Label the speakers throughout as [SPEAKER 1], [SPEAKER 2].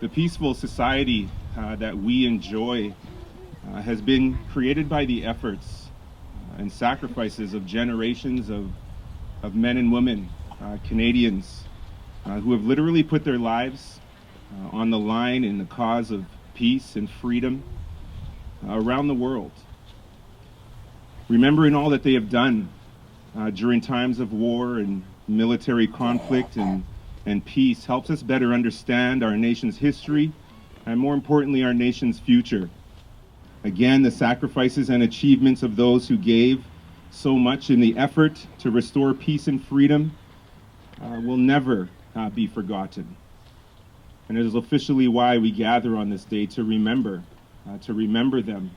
[SPEAKER 1] The peaceful society that we enjoy has been created by the efforts and sacrifices of generations of men and women, Canadians, who have literally put their lives on the line in the cause of peace and freedom around the world. Remembering all that they have done during times of war and military conflict and peace helps us better understand our nation's history and, more importantly, our nation's future. Again, the sacrifices and achievements of those who gave so much in the effort to restore peace and freedom will never be forgotten. And it is officially why we gather on this day to remember them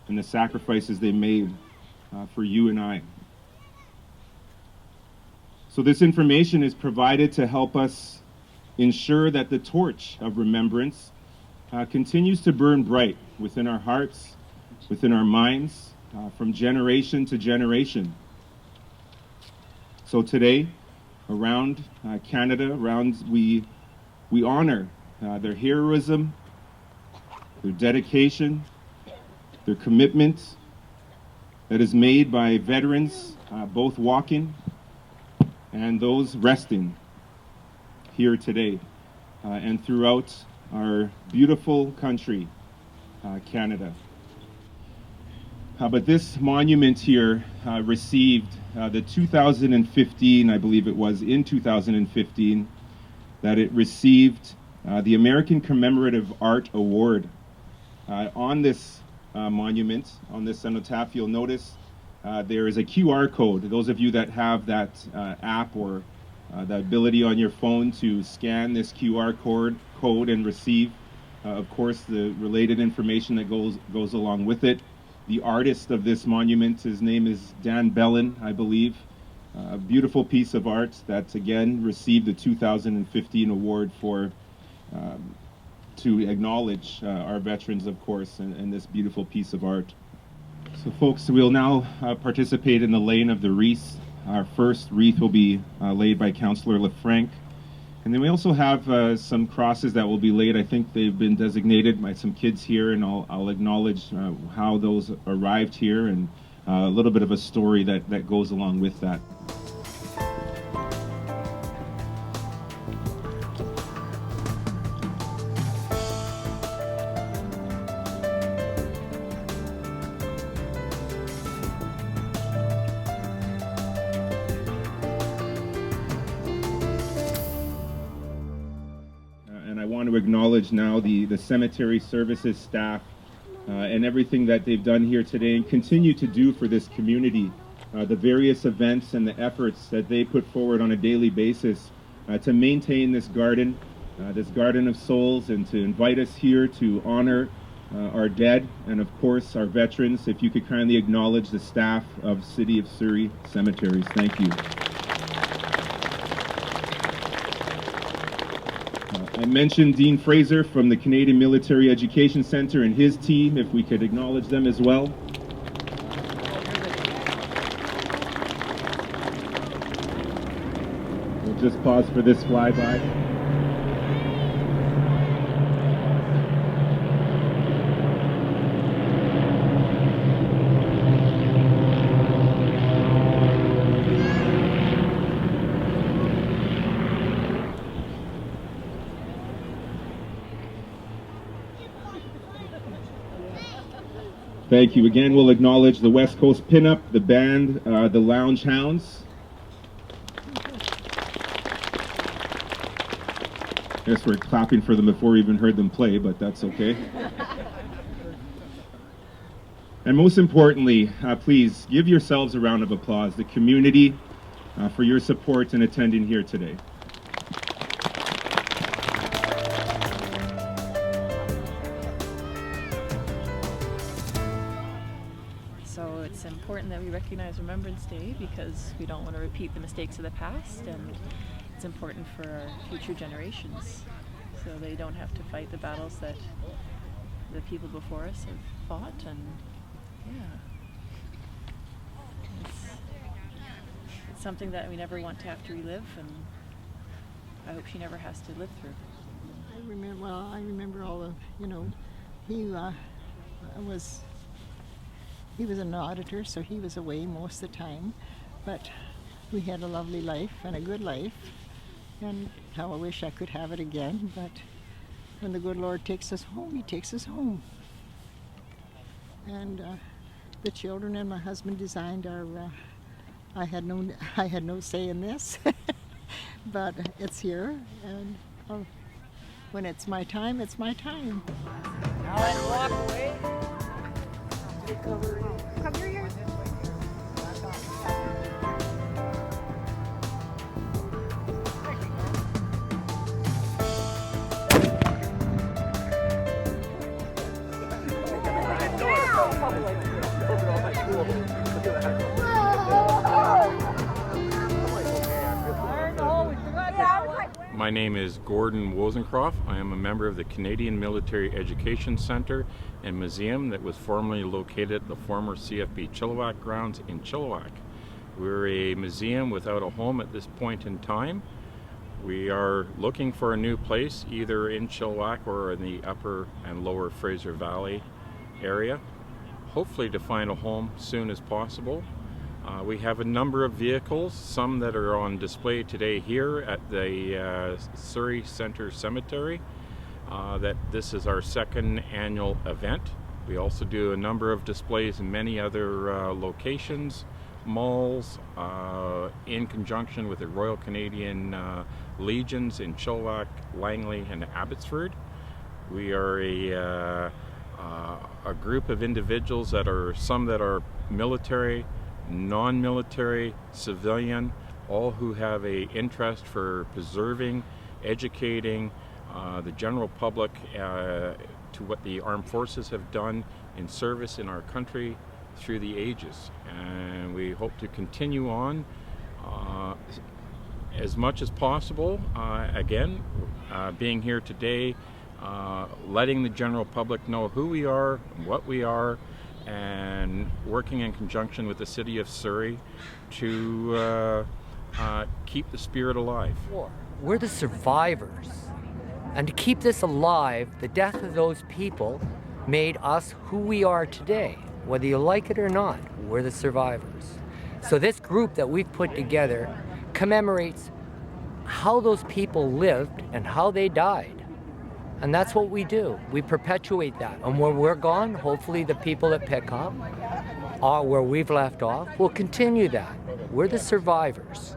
[SPEAKER 1] and the sacrifices they made for you and I. So this information is provided to help us ensure that the torch of remembrance continues to burn bright within our hearts, within our minds, from generation to generation. So today, around Canada, we honor their heroism, their dedication, their commitment that is made by veterans, both walking and those resting here today and throughout our beautiful country, Canada. But this monument here received the 2015, I believe it was in 2015, that it received the American Commemorative Art Award. On this monument, on this cenotaph, you'll notice there is a QR code. Those of you that have that app or the ability on your phone to scan this QR code and receive, of course, the related information that goes along with it. The artist of this monument, his name is Dan Bellin, I believe. A beautiful piece of art that, again, received the 2015 award for to acknowledge our veterans, of course, and this beautiful piece of art. So folks, we'll now participate in the laying of the wreaths. Our first wreath will be laid by Councillor LaFranc. And then we also have some crosses that will be laid. I think they've been designated by some kids here, and I'll acknowledge how those arrived here and a little bit of a story that goes along with that. To acknowledge now the cemetery services staff and everything that they've done here today and continue to do for this community, the various events and the efforts that they put forward on a daily basis to maintain this garden of souls, and to invite us here to honor our dead and, of course, our veterans. If you could kindly acknowledge the staff of City of Surrey Cemeteries. Thank you. I mentioned Dean Fraser from the Canadian Military Education Centre and his team, if we could acknowledge them as well. We'll just pause for this flyby. Thank you. Again, we'll acknowledge the West Coast Pinup, the band, the Lounge Hounds. I guess we're clapping for them before we even heard them play, but that's okay. And most importantly, please give yourselves a round of applause, the community, for your support in attending here today.
[SPEAKER 2] So it's important that we recognize Remembrance Day because we don't want to repeat the mistakes of the past, and it's important for our future generations so they don't have to fight the battles that the people before us have fought. And it's something that we never want to have to relive, and I hope she never has to live through.
[SPEAKER 3] I remember all the, he was an auditor, so he was away most of the time, but we had a lovely life and a good life, and how I wish I could have it again, but when the good Lord takes us home, he takes us home. And the children and my husband designed our, I had no say in this, but it's here, and when it's my time, it's my time.
[SPEAKER 4] Now let's walk away.
[SPEAKER 5] Cover your ears.
[SPEAKER 6] My name is Gordon Wozencroft. I am a member of the Canadian Military Education Centre and Museum that was formerly located at the former CFB Chilliwack grounds in Chilliwack. We're a museum without a home at this point in time. We are looking for a new place either in Chilliwack or in the upper and lower Fraser Valley area, hopefully to find a home soon as possible. We have a number of vehicles, some that are on display today here at the Surrey Centre Cemetery. That this is our second annual event. We also do a number of displays in many other locations, malls, in conjunction with the Royal Canadian Legions in Chilliwack, Langley, and Abbotsford. We are a group of individuals that are some that are military, non-military, civilian, all who have a interest for preserving, educating the general public to what the armed forces have done in service in our country through the ages. And we hope to continue on as much as possible. Again, being here today, letting the general public know who we are, what we are, and working in conjunction with the City of Surrey to keep the spirit alive.
[SPEAKER 4] We're the survivors. And to keep this alive, the death of those people made us who we are today. Whether you like it or not, we're the survivors. So this group that we've put together commemorates how those people lived and how they died. And that's what we do. We perpetuate that. And when we're gone, hopefully the people that pick up are where we've left off will continue that. We're the survivors.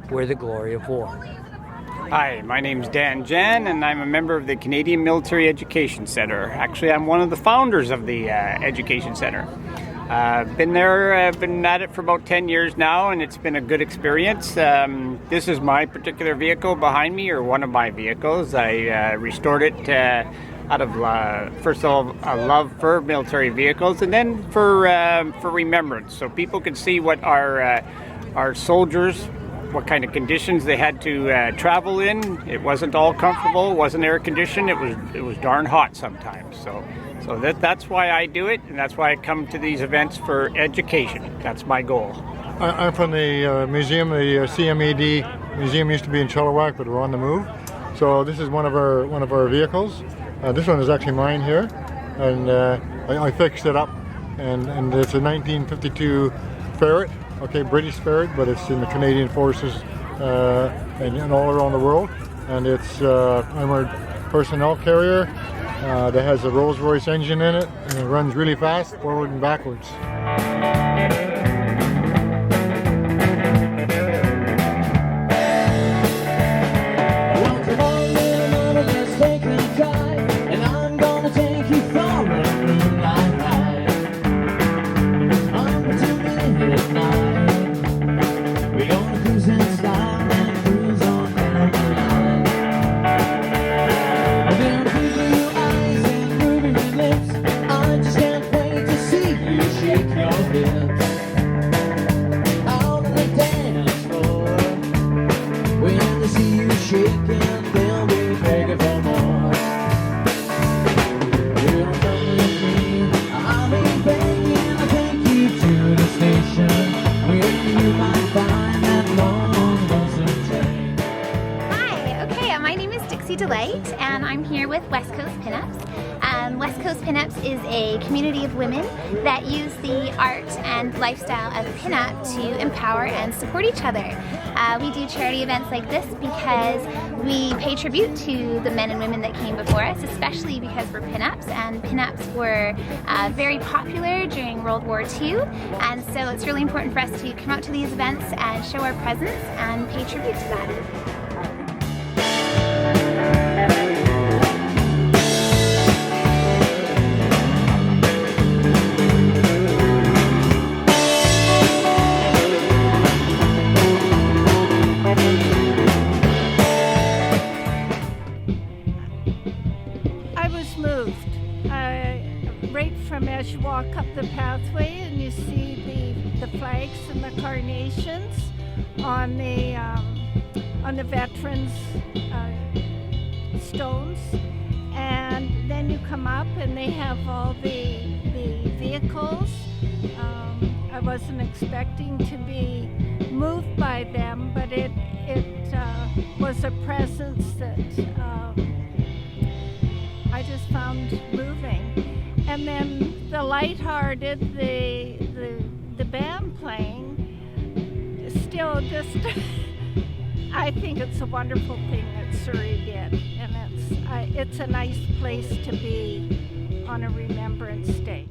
[SPEAKER 4] We're the glory of war.
[SPEAKER 7] Hi, my name's Dan Jan, and I'm a member of the Canadian Military Education Centre. Actually, I'm one of the founders of the Education Centre. Been there, I've been at it for about 10 years now, and it's been a good experience. This is my particular vehicle behind me, or one of my vehicles. I restored it out of, first of all, a love for military vehicles, and then for remembrance, so people could see what our soldiers, what kind of conditions they had to travel in. It wasn't all comfortable, it wasn't air conditioned, it was darn hot sometimes. So that's why I do it, and that's why I come to these events for education. That's my goal.
[SPEAKER 8] I'm from the museum. The CMED museum used to be in Chilliwack, but we're on the move. So this is one of our vehicles. This one is actually mine here, and I fixed it up, and it's a 1952 Ferret. Okay, British Ferret, but it's in the Canadian Forces and all around the world. And it's armored personnel carrier that has a Rolls-Royce engine in it, and it runs really fast, forward and backwards.
[SPEAKER 5] Pinups is a community of women that use the art and lifestyle of pinup to empower and support each other. We do charity events like this because we pay tribute to the men and women that came before us, especially because we're pinups, and pinups were very popular during World War II, and so it's really important for us to come out to these events and show our presence and pay tribute to that.
[SPEAKER 9] As you walk up the pathway and you see the flags and the carnations on the veterans stones, and then you come up and they have all the vehicles. I wasn't expecting to be moved by them, but it was a presence that I just found moving. And then the lighthearted, the band playing, still just, I think it's a wonderful thing that Surrey did, and it's a nice place to be on a Remembrance Day.